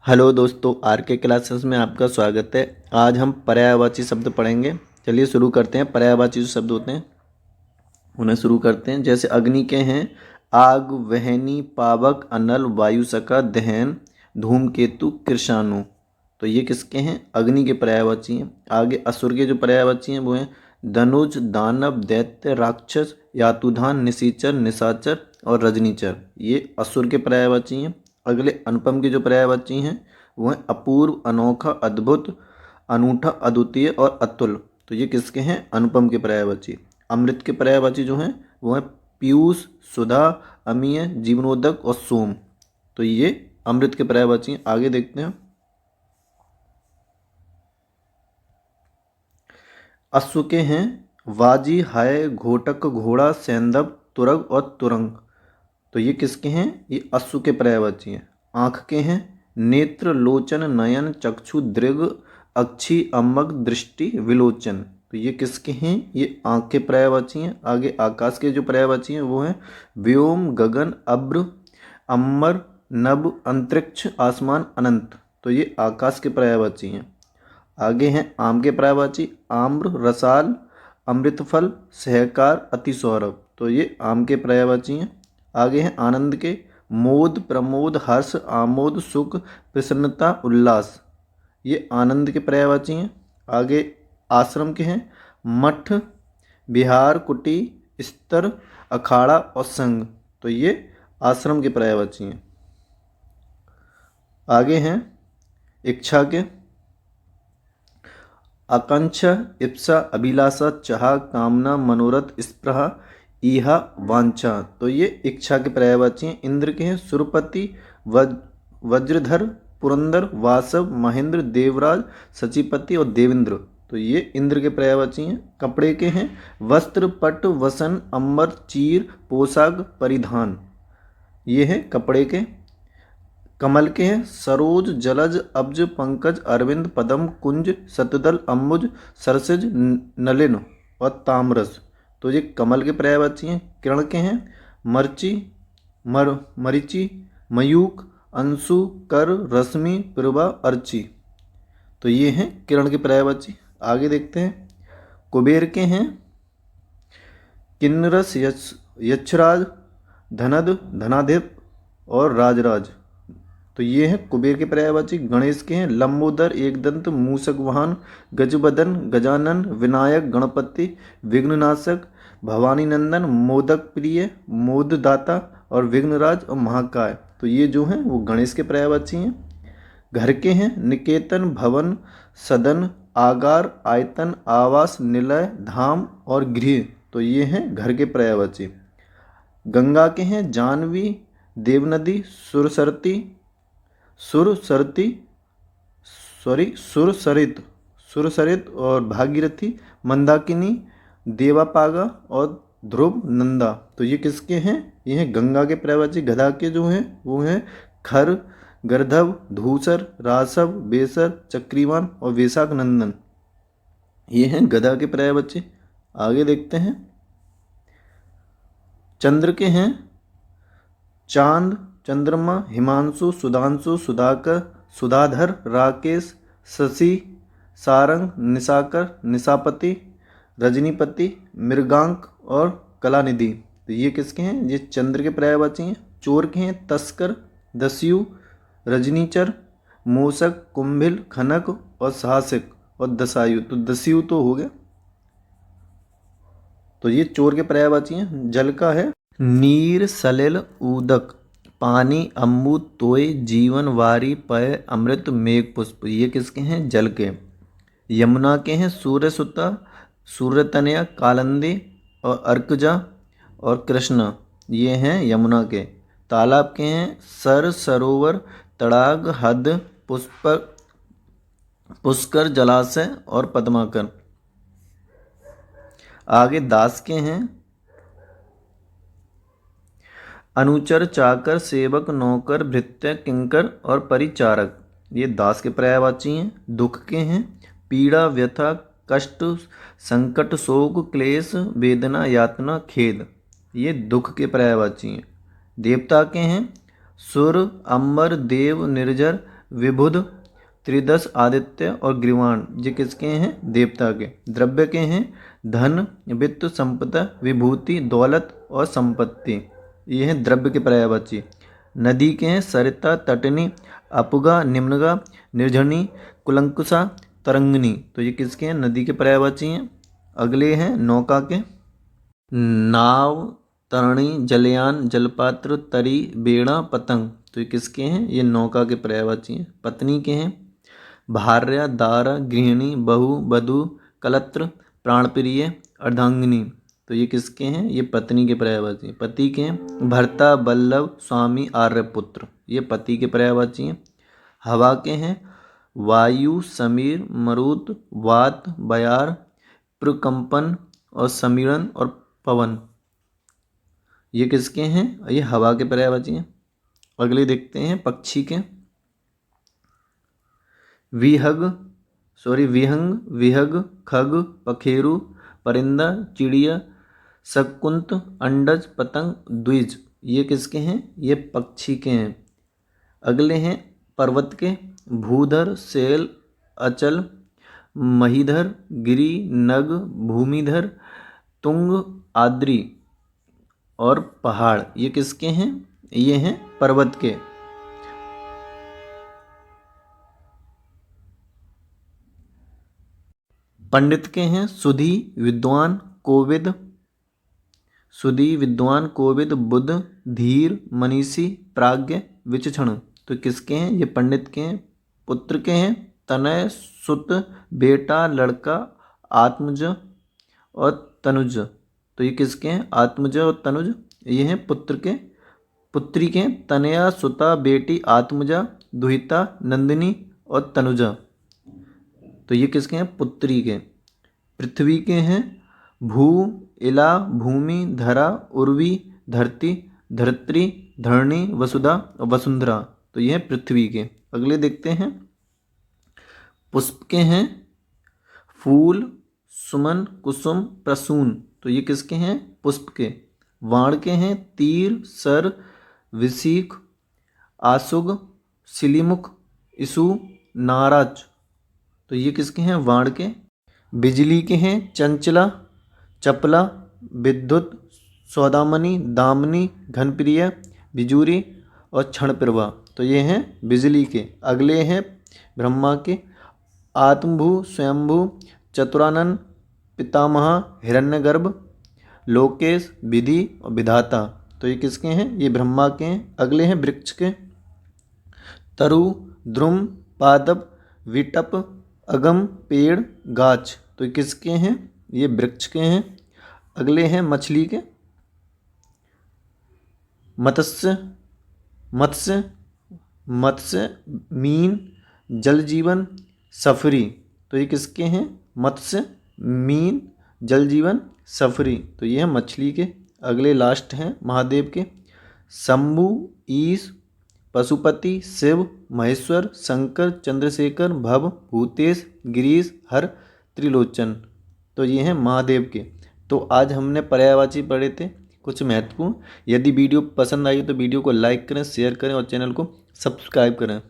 Hello दोस्तों, are के classes में आपका स्वागत है। आज हम पर्यायवाची शब्द पढ़ेंगे। चलिए शुरू करते हैं। पर्यायवाची जो शब्द होते हैं उन्हें शुरू करते हैं। जैसे अग्नि के हैं आग, वहनी, पावक, अनल, वायुसका, दहन, धूमकेतु, कृषाणु। तो ये किसके हैं? अग्नि के पर्यायवाची हैं। आगे असुर के जो पर्यायवाची हैं वो हैं धनुज, दानव, दैत्य, राक्षस, यातुधान, निशाचर, निशाचर और रजनीचर। ये असुर के पर्यायवाची हैं। अगले अनुपम के जो पर्यायवाची हैं वो हैं अपूर्व, अनोखा, अद्भुत, अनूठा, अद्वितीय और अतुल। तो ये किसके हैं? अनुपम के पर्यायवाची। अमृत के पर्यायवाची जो हैं वो हैं पीयूष, सुधा, अमीय, जीवनोदक और सोम। तो ये अमृत के पर्यायवाची हैं। आगे देखते हैं। अश्व के हैं वाजी, हाय, घोटक, घोड़ा, सैंधव, तुरग और तुरंग। तो ये किसके हैं? ये अश्व के पर्यायवाची हैं। आँख के हैं नेत्र, लोचन, नयन, चक्षु, दृग, अक्षी, अम्बक, दृष्टि, विलोचन। तो ये किसके हैं? ये आँख के पर्यायवाची हैं। आगे आकाश के जो पर्यायवाची हैं वो हैं व्योम, गगन, अब्र, अम्बर, नभ, अंतरिक्ष, आसमान, अनंत। तो ये आकाश के पर्यायवाची हैं। आगे हैं आम के पर्यायवाची आम्र, रसाल, अमृतफल, सहकार, अतिसौरभ। तो ये आम के पर्यायवाची हैं। आगे हैं आनंद के मोद, प्रमोद, हर्ष, आमोद, सुख, प्रसन्नता, उल्लास। ये आनंद के पर्यायवाची हैं। आगे आश्रम के हैं मठ, विहार, कुटी, स्तर, अखाड़ा और संघ। तो ये आश्रम के पर्यायवाची हैं। आगे हैं इच्छा के आकांक्षा, इप्सा, अभिलाषा, चाह, कामना, मनोरथ, स्पृहा, ईहा, वांछा। तो ये इच्छा के पर्यायवाची हैं। इंद्र के हैं सुरपति, वज्रधर, पुरंदर, वासव, महेंद्र, देवराज, सचिपति और देवेंद्र। तो ये इंद्र के पर्यायवाची हैं। कपड़े के हैं वस्त्र, पट, वसन, अंबर, चीर, पोशाक, परिधान। ये हैं कपड़े के। कमल के हैं सरोज, जलज, अब्ज, पंकज, अरविंद, पद्म, कुंज, शतदल, अम्बुज, सरसिज, नलिन और ताम्रस। तो ये कमल के पर्यायवाची हैं। किरण के हैं मरची, मरीचि, मयूख, अंशु, कर, रश्मि, प्रभा, अर्ची। तो ये हैं किरण के पर्यायवाची। आगे देखते हैं कुबेर के हैं किन्नरस, यक्षराज, धनद, धनाधिप और राजराज। तो ये हैं कुबेर के पर्यायवाची। गणेश के हैं लंबोदर, एकदंत, मूषक वाहन, गजबदन, गजानन, विनायक, गणपति, विघ्ननाशक, भवानी नंदन, मोदक प्रिय, मोददाता और विघ्नराज और महाकाय। तो ये जो हैं वो गणेश के पर्यायवाची हैं। घर के हैं निकेतन, भवन, सदन, आगार, आयतन, आवास, निलय, धाम और गृह। तो ये हैं घर के पर्यायवाची। गंगा के हैं जानवी, देवनदी, सुरसरती, सुरसरित और भागीरथी, मंदाकिनी, देवापागा और ध्रुव, नंदा। तो ये किसके हैं? ये हैं गंगा के पर्यायवाची। गधा के जो हैं वो हैं खर, गर्धव, धूसर, रासव, बेसर, चक्रीवान और वेशाख नंदन। ये हैं गधा के पर्यायवाची। आगे देखते हैं चंद्र के हैं चांद, चंद्रमा, हिमांशु, सुधांशु, सुधाकर, सुधाधर, राकेश, शशि, सारंग, निशाकर, निशापति, रजनीपति, मृगांक और कलानिधि। तो ये किसके हैं? ये चंद्र के पर्यायवाची हैं। चोर के हैं तस्कर, दस्यु, रजनीचर, मूषक, कुंभिल, खनक और साहसिक और दसायु। तो दस्यु तो हो गया। तो ये चोर के पर्यायवाची हैं। जल का है नीर, सलिल, उदक, पानी, अम्बु, तोय, जीवन, वारी, पय, अमृत, मेघ, पुष्प। ये किसके हैं? जल के। यमुना के हैं सूर्यसुता, सूर्यतनया, कालिंदी और अर्कजा और कृष्णा। ये हैं यमुना के। तालाब के हैं सर, सरोवर, तड़ाग, हद, पुष्कर, जलाशय और पद्माकर। आगे दास के हैं अनुचर, चाकर, सेवक, नौकर, भृत्य, किंकर और परिचारक। ये दास के पर्यायवाची हैं। दुख के हैं पीड़ा, व्यथा, कष्ट, संकट, शोक, क्लेश, वेदना, यातना, खेद। ये दुख के पर्यायवाची हैं। देवता के हैं सुर, अंबर, देव, निर्जर, विबुध, त्रिदश, आदित्य और ग्रीवाण, ये किसके हैं? देवता के। द्रव्य के हैं धन, वित्त, संपदा, विभूति, दौलत और संपत्ति, ये हैं द्रव्य के पर्यायवाची। नदी के हैं सरिता, तटनी, अपुगा, निम्नगा, निर्झरणी, कुलंकुशा, तरंगनी, तो ये किसके हैं? नदी के पर्यायवाची हैं। अगले हैं नौका के, नाव, तरणी, जलयान, जलपात्र, तरी, बेड़ा, पतंग, तो ये किसके हैं? ये नौका के पर्यायवाची हैं। पत्नी के हैं भार्या, दारा, गृहिणी, बहू, बधू, कलत्र, प्राणप्रिय, अर्धांगिनी, तो ये किसके हैं? ये पत्नी के पर्यायवाची हैं। पति के हैं भर्ता, बल्लभ, स्वामी, आर्यपुत्र, ये पति के पर्यायवाची हैं। हवा के हैं वायु, समीर, मरुत, वात, बयार, प्रकंपन और समीरण और पवन, ये किसके हैं? ये हवा के पर्यायवाची हैं। अगले देखते हैं पक्षी के, विहंग, खग, पखेरु, परिंदा, चिड़िया, शकुंत, अंडज, पतंग, द्विज, ये किसके हैं? ये पक्षी के हैं। अगले हैं पर्वत के, भूधर, शैल, अचल, महीधर, गिरि, नग, भूमिधर, तुंग, आद्री और पहाड़, ये किसके हैं? ये हैं पर्वत के। पंडित के हैं सुधी, विद्वान, कोविद, बुद्ध, धीर, मनीषी, प्राज्ञ, विचक्षण, तो किसके हैं? ये पंडित के हैं। पुत्र के हैं तनय, सुत, बेटा, लड़का, आत्मज और तनुज, तो ये किसके हैं? आत्मज और तनुज, ये हैं पुत्र के। पुत्री के हैं तनया, सुता, बेटी, आत्मजा, दुहिता, नंदिनी और तनुजा, तो ये किसके हैं? पुत्री के। पृथ्वी के हैं भू, इला, भूमि, धरा, उर्वी, धरती, धरित्री, धरणी, वसुधा और वसुंधरा, तो ये हैं पृथ्वी के। अगले देखते हैं पुष्प के हैं फूल, सुमन, कुसुम, प्रसून, तो ये किसके हैं? पुष्प के। वाण के हैं तीर, सर, विशीख, आशुग, सिलीमुख, इसु, नाराज, तो ये किसके हैं? वाण के। बिजली के हैं चंचला, चपला, विद्युत, सौदामणि, दामनी, घनप्रिय, बिजूरी और क्षणप्रभा, तो ये हैं बिजली के। अगले हैं ब्रह्मा के, आत्मभू, स्वयंभू, चतुरानन, पितामह, हिरण्यगर्भ, लोकेश, विधि और विधाता, तो ये किसके हैं? ये ब्रह्मा के हैं। अगले हैं वृक्ष के, तरु, द्रुम, पादप, विटप, अगम, पेड़, गाछ, तो ये किसके हैं? ये वृक्ष के हैं। अगले हैं मछली के, मत्स्य, मीन, जल जीवन, सफरी, तो ये किसके हैं? मत्स्य, मीन, जल जीवन, सफरी, तो ये हैं मछली के। अगले लास्ट हैं महादेव के, शंभु, ईश, पशुपति, शिव, महेश्वर, शंकर, चंद्रशेखर, भव, भूतेश, गिरीश, हर, त्रिलोचन, तो ये हैं महादेव के। तो आज हमने पर्यायवाची पढ़े थे कुछ महत्वपूर्ण। यदि वीडियो पसंद आई तो वीडियो को लाइक करें, शेयर करें और चैनल को सब्सक्राइब करें।